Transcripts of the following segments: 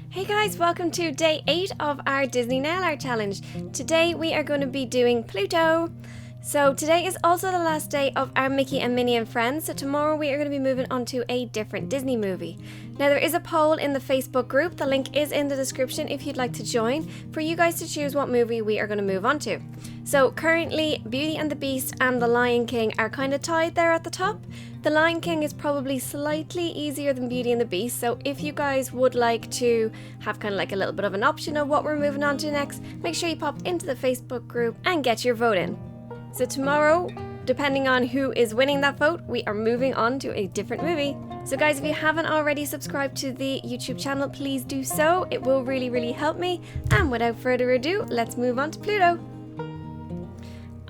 Hey guys, welcome to day 8 of our Disney Nail Art Challenge. Today we are going to be doing Pluto. So today is also the last day of our Mickey and Minnie and Friends, so tomorrow we are going to be moving on to a different Disney movie. Now there is a poll in the Facebook group, the link is in the description if you'd like to join, for you guys to choose what movie we are going to move on to. So currently Beauty and the Beast and The Lion King are kind of tied there at the top. The Lion King is probably slightly easier than Beauty and the Beast, so if you guys would like to have kind of like a little bit of an option of what we're moving on to next, make sure you pop into the Facebook group and get your vote in. So tomorrow, depending on who is winning that vote, we are moving on to a different movie. So guys, if you haven't already subscribed to the YouTube channel, please do so. It will really help me. And without further ado, let's move on to Pluto.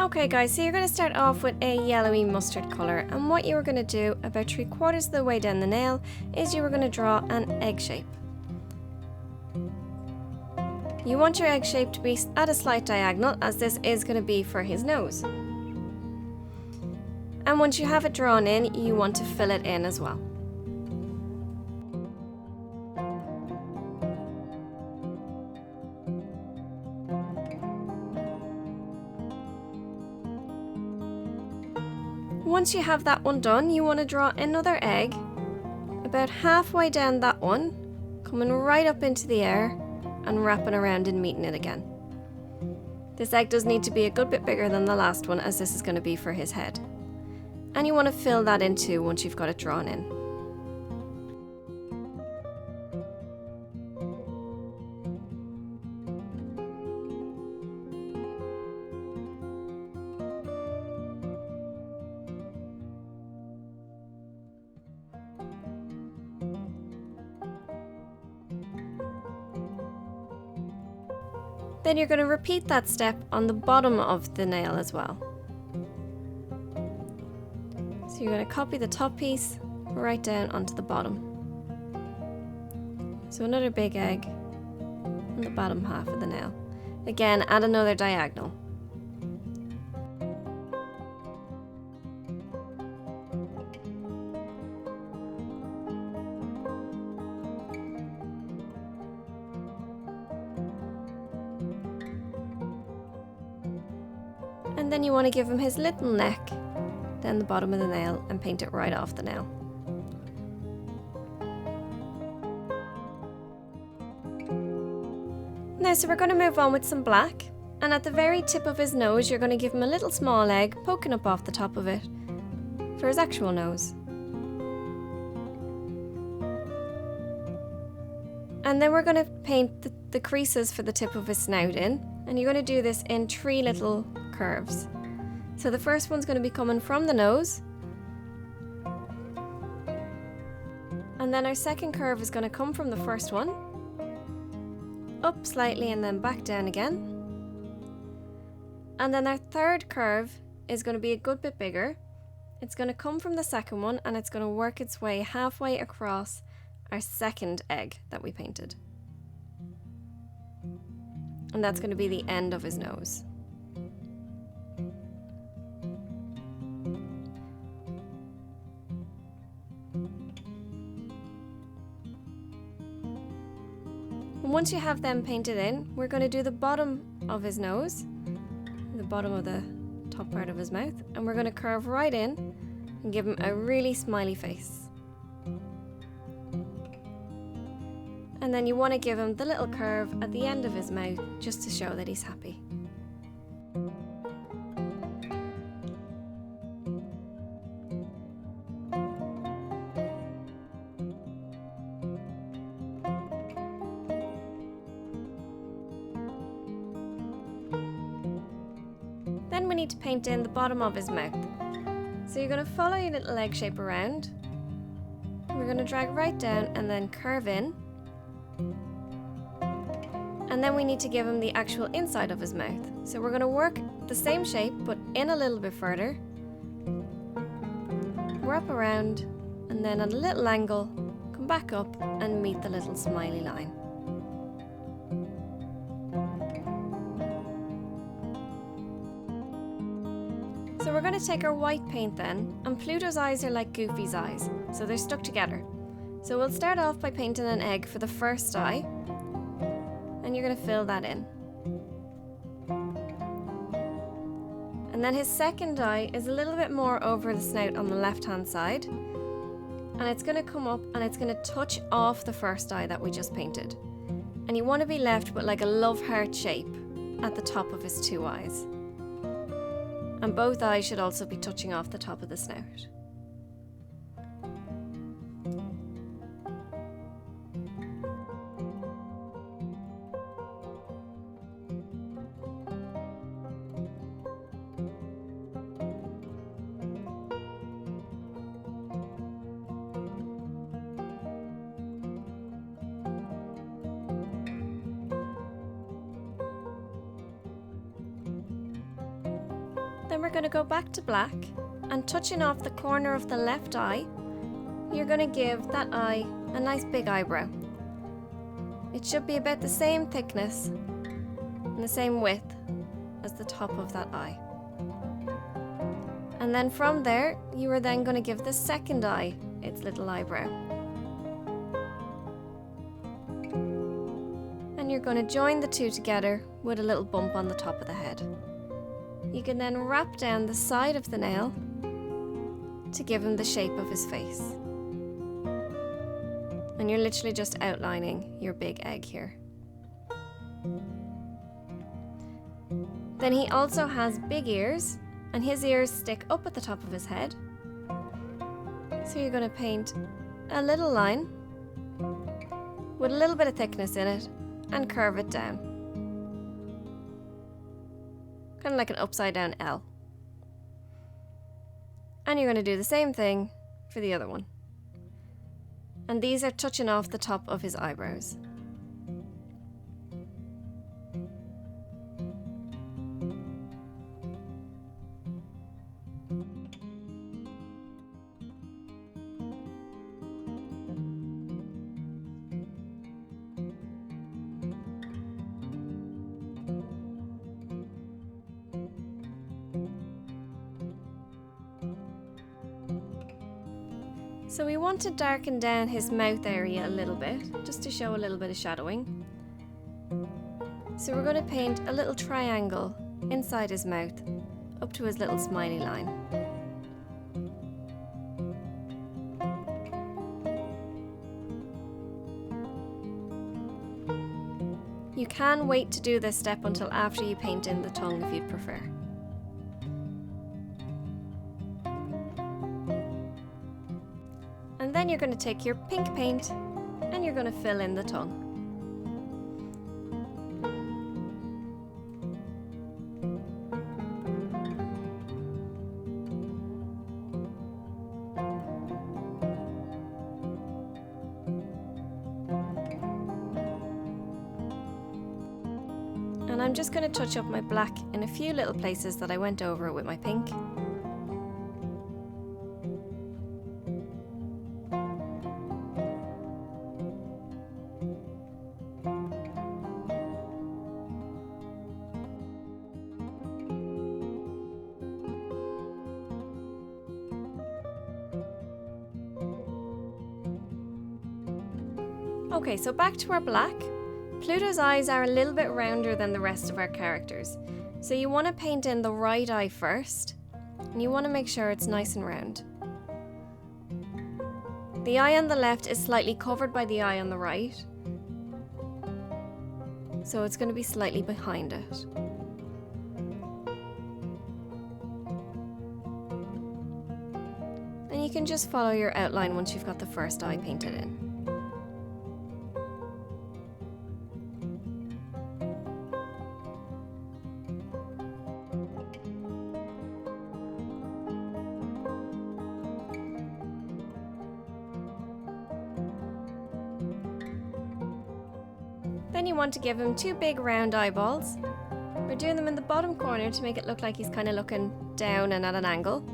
Okay guys, so you're going to start off with a yellowy mustard colour, and what you are going to do about 3/4 of the way down the nail is you are going to draw an egg shape. You want your egg shape to be at a slight diagonal, as this is going to be for his nose. And once you have it drawn in, you want to fill it in as well. Once you have that one done, you want to draw another egg about halfway down that one, coming right up into the air and wrapping around and meeting it again. This egg does need to be a good bit bigger than the last one, as this is going to be for his head. And you want to fill that in too once you've got it drawn in. Then you're going to repeat that step on the bottom of the nail as well. So you're going to copy the top piece right down onto the bottom. So another big egg on the bottom half of the nail. Again, add another diagonal. And then you want to give him his little neck down the bottom of the nail and paint it right off the nail. Now, so we're going to move on with some black, and at the very tip of his nose you're going to give him a little small egg poking up off the top of it for his actual nose. And then we're going to paint the creases for the tip of his snout in, and you're going to do this in 3 little curves. So the first one's going to be coming from the nose, and then our second curve is going to come from the first one, up slightly and then back down again, and then our third curve is going to be a good bit bigger. It's going to come from the second one and it's going to work its way halfway across our second egg that we painted, and that's going to be the end of his nose. And once you have them painted in, we're going to do the bottom of his nose, the bottom of the top part of his mouth, and we're going to curve right in and give him a really smiley face. And then you want to give him the little curve at the end of his mouth just to show that he's happy. Then we need to paint in the bottom of his mouth. So you're going to follow your little egg shape around. We're going to drag right down and then curve in. And then we need to give him the actual inside of his mouth. So we're going to work the same shape but in a little bit further. Wrap around and then at a little angle, come back up and meet the little smiley line. So we're going to take our white paint then, and Pluto's eyes are like Goofy's eyes, so they're stuck together. So we'll start off by painting an egg for the first eye, and you're going to fill that in. And then his second eye is a little bit more over the snout on the left hand side, and it's going to come up and it's going to touch off the first eye that we just painted. And you want to be left with like a love heart shape at the top of his two eyes. And both eyes should also be touching off the top of the snout. Then we're going to go back to black, and touching off the corner of the left eye, you're going to give that eye a nice big eyebrow. It should be about the same thickness and the same width as the top of that eye. And then from there, you are then going to give the second eye its little eyebrow. And you're going to join the two together with a little bump on the top of the head. You can then wrap down the side of the nail to give him the shape of his face. And you're literally just outlining your big egg here. Then he also has big ears, and his ears stick up at the top of his head. So you're going to paint a little line with a little bit of thickness in it and curve it down. Kind of like an upside down L. And you're going to do the same thing for the other one. And these are touching off the top of his eyebrows. So we want to darken down his mouth area a little bit, just to show a little bit of shadowing. So we're going to paint a little triangle inside his mouth, up to his little smiley line. You can wait to do this step until after you paint in the tongue if you'd prefer. And then you're going to take your pink paint and you're going to fill in the tongue. And I'm just going to touch up my black in a few little places that I went over with my pink. Okay, so back to our black. Pluto's eyes are a little bit rounder than the rest of our characters. So you want to paint in the right eye first, and you want to make sure it's nice and round. The eye on the left is slightly covered by the eye on the right, so it's going to be slightly behind it. And you can just follow your outline once you've got the first eye painted in. Then you want to give him two big round eyeballs. We're doing them in the bottom corner to make it look like he's kind of looking down and at an angle.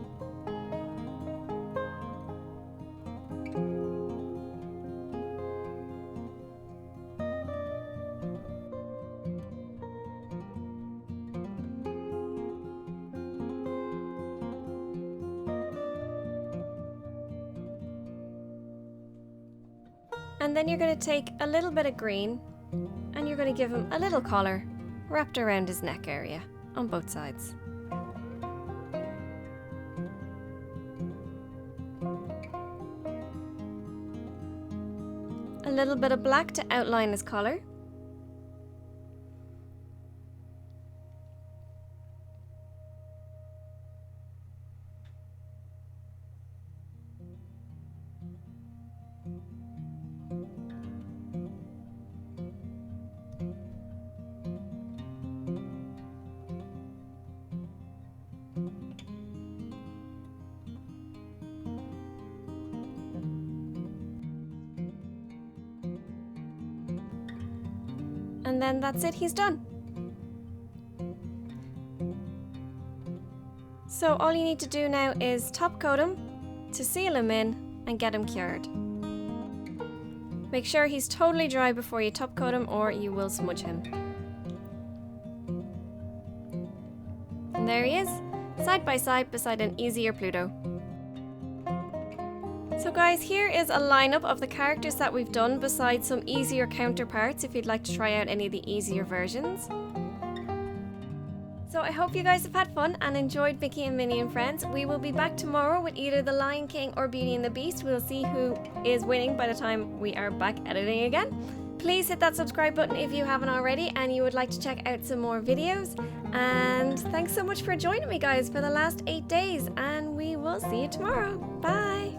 And then you're going to take a little bit of green And you're going to give him a little collar wrapped around his neck area on both sides. A little bit of black to outline his collar. And then that's it, he's done. So all you need to do now is top coat him to seal him in and get him cured. Make sure he's totally dry before you top coat him or you will smudge him. And there he is, side by side beside an easier Pluto. So guys, here is a lineup of the characters that we've done besides some easier counterparts if you'd like to try out any of the easier versions. So I hope you guys have had fun and enjoyed Mickey and Minnie and Friends. We will be back tomorrow with either The Lion King or Beauty and the Beast. We'll see who is winning by the time we are back editing again. Please hit that subscribe button if you haven't already and you would like to check out some more videos. And thanks so much for joining me guys for the last 8 days, and we will see you tomorrow. Bye!